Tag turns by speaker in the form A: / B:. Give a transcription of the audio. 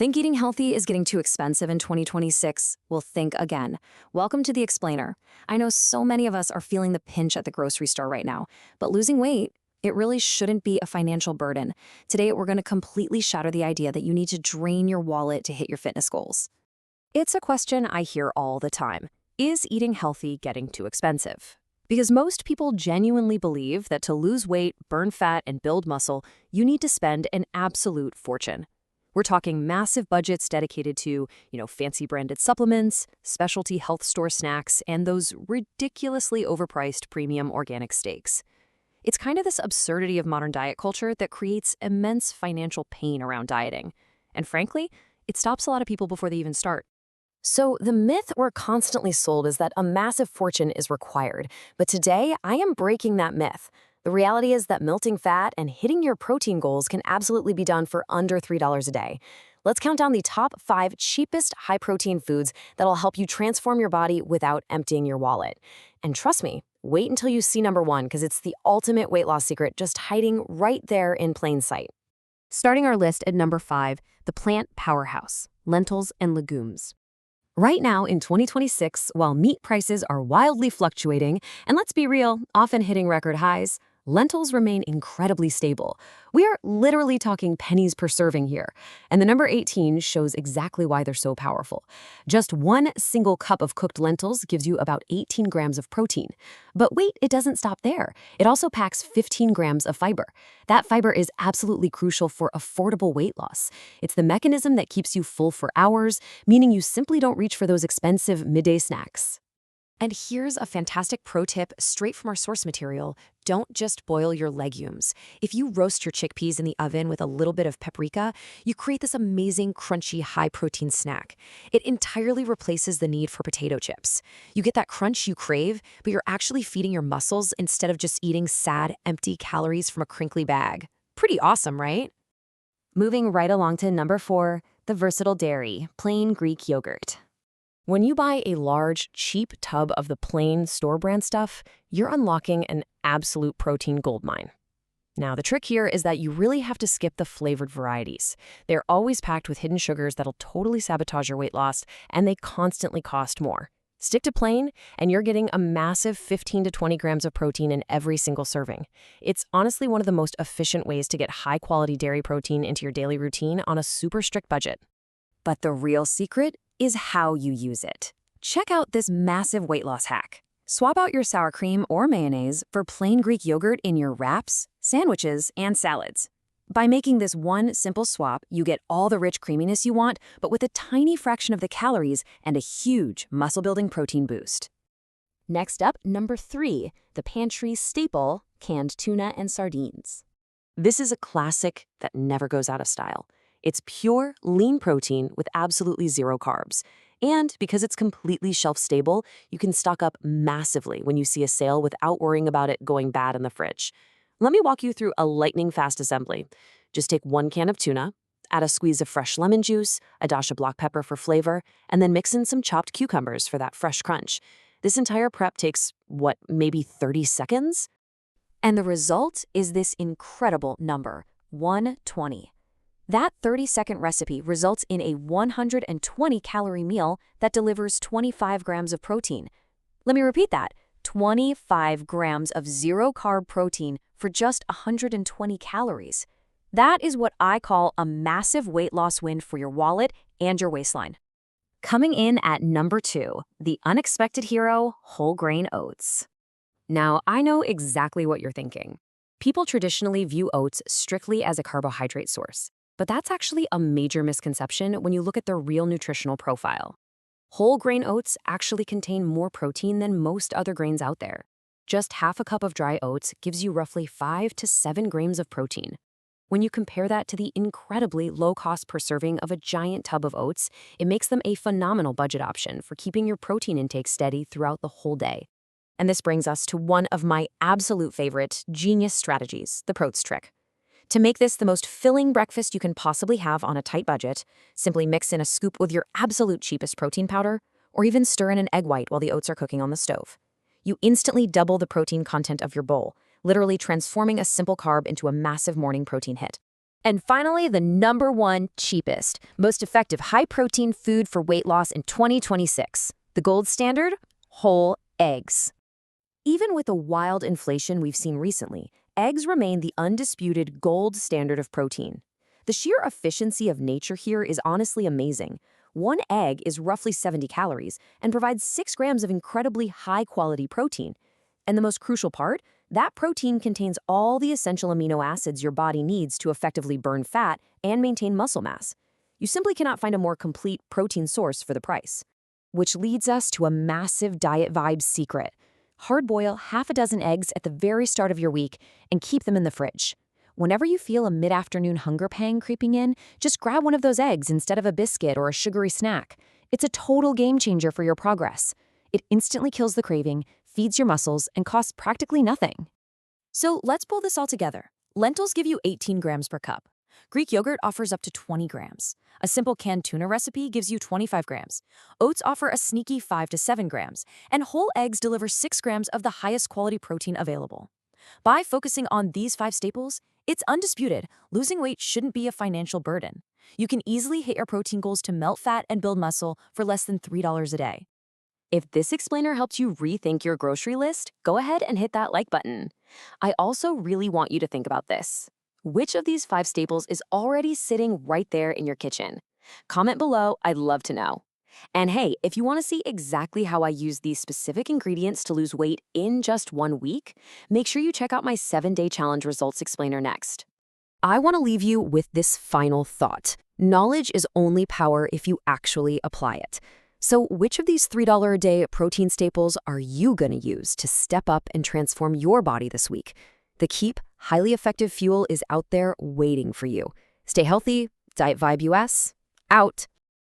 A: Think eating healthy is getting too expensive in 2026? Well, think again. Welcome to The Explainer. I know so many of us are feeling the pinch at the grocery store right now, but losing weight, it really shouldn't be a financial burden. Today, we're going to completely shatter the idea that you need to drain your wallet to hit your fitness goals. It's a question I hear all the time. Is eating healthy getting too expensive? Because most people genuinely believe that to lose weight, burn fat, and build muscle, you need to spend an absolute fortune. We're talking massive budgets dedicated to, fancy branded supplements, specialty health store snacks, and those ridiculously overpriced premium organic steaks. It's kind of this absurdity of modern diet culture that creates immense financial pain around dieting. And frankly, it stops a lot of people before they even start. So the myth we're constantly sold is that a massive fortune is required. But today, I am breaking that myth. The reality is that melting fat and hitting your protein goals can absolutely be done for under $3 a day. Let's count down the top 5 cheapest high-protein foods that'll help you transform your body without emptying your wallet. And trust me, wait until you see number 1 because it's the ultimate weight loss secret just hiding right there in plain sight. Starting our list at number 5, the plant powerhouse, lentils and legumes. Right now in 2026, while meat prices are wildly fluctuating, and let's be real, often hitting record highs, lentils remain incredibly stable. We are literally talking pennies per serving here, and the number 18 shows exactly why they're so powerful. Just one single cup of cooked lentils gives you about 18 grams of protein. But wait, it doesn't stop there. It also packs 15 grams of fiber. That fiber is absolutely crucial for affordable weight loss. It's the mechanism that keeps you full for hours, meaning you simply don't reach for those expensive midday snacks. And here's a fantastic pro tip straight from our source material. Don't just boil your legumes. If you roast your chickpeas in the oven with a little bit of paprika, you create this amazing, crunchy, high-protein snack. It entirely replaces the need for potato chips. You get that crunch you crave, but you're actually feeding your muscles instead of just eating sad, empty calories from a crinkly bag. Pretty awesome, right? Moving right along to number 4, the versatile dairy, plain Greek yogurt. When you buy a large, cheap tub of the plain store-brand stuff, you're unlocking an absolute protein goldmine. Now, the trick here is that you really have to skip the flavored varieties. They're always packed with hidden sugars that'll totally sabotage your weight loss, and they constantly cost more. Stick to plain, and you're getting a massive 15 to 20 grams of protein in every single serving. It's honestly one of the most efficient ways to get high-quality dairy protein into your daily routine on a super strict budget. But the real secret is how you use it. Check out this massive weight loss hack. Swap out your sour cream or mayonnaise for plain Greek yogurt in your wraps, sandwiches, and salads. By making this one simple swap, you get all the rich creaminess you want, but with a tiny fraction of the calories and a huge muscle-building protein boost. Next up, number 3, the pantry staple, canned tuna and sardines. This is a classic that never goes out of style. It's pure, lean protein with absolutely zero carbs. And because it's completely shelf-stable, you can stock up massively when you see a sale without worrying about it going bad in the fridge. Let me walk you through a lightning-fast assembly. Just take 1 can of tuna, add a squeeze of fresh lemon juice, a dash of black pepper for flavor, and then mix in some chopped cucumbers for that fresh crunch. This entire prep takes, maybe 30 seconds? And the result is this incredible number, 120. That 30-second recipe results in a 120-calorie meal that delivers 25 grams of protein. Let me repeat that, 25 grams of zero-carb protein for just 120 calories. That is what I call a massive weight loss win for your wallet and your waistline. Coming in at number 2, the unexpected hero, whole grain oats. Now, I know exactly what you're thinking. People traditionally view oats strictly as a carbohydrate source. But that's actually a major misconception when you look at their real nutritional profile. Whole grain oats actually contain more protein than most other grains out there. Just half a cup of dry oats gives you roughly 5 to 7 grams of protein. When you compare that to the incredibly low cost per serving of a giant tub of oats, it makes them a phenomenal budget option for keeping your protein intake steady throughout the whole day. And this brings us to one of my absolute favorite genius strategies, the Proats trick. To make this the most filling breakfast you can possibly have on a tight budget, simply mix in a scoop with your absolute cheapest protein powder, or even stir in an egg white while the oats are cooking on the stove. You instantly double the protein content of your bowl, literally transforming a simple carb into a massive morning protein hit.
B: And finally, the number one cheapest, most effective high-protein food for weight loss in 2026. The gold standard? Whole eggs. Even with the wild inflation we've seen recently, eggs remain the undisputed gold standard of protein. The sheer efficiency of nature here is honestly amazing. One egg is roughly 70 calories and provides 6 grams of incredibly high-quality protein. And the most crucial part? That protein contains all the essential amino acids your body needs to effectively burn fat and maintain muscle mass. You simply cannot find a more complete protein source for the price. Which leads us to a massive DietVibe secret. Hard boil half a dozen eggs at the very start of your week and keep them in the fridge. Whenever you feel a mid-afternoon hunger pang creeping in, just grab one of those eggs instead of a biscuit or a sugary snack. It's a total game changer for your progress. It instantly kills the craving, feeds your muscles, and costs practically nothing. So let's pull this all together. Lentils give you 18 grams per cup. Greek yogurt offers up to 20 grams. A simple canned tuna recipe gives you 25 grams. Oats offer a sneaky 5 to 7 grams. And whole eggs deliver 6 grams of the highest quality protein available. By focusing on these 5 staples, it's undisputed. Losing weight shouldn't be a financial burden. You can easily hit your protein goals to melt fat and build muscle for less than $3 a day. If this explainer helped you rethink your grocery list, go ahead and hit that like button. I also really want you to think about this. Which of these 5 staples is already sitting right there in your kitchen? Comment below, I'd love to know. And hey, if you want to see exactly how I use these specific ingredients to lose weight in just 1 week, make sure you check out my 7-day challenge results explainer next. I want to leave you with this final thought. Knowledge is only power if you actually apply it. So which of these $3 a day protein staples are you going to use to step up and transform your body this week? The Keep highly effective fuel is out there waiting for you. Stay healthy. DietVibe US, out.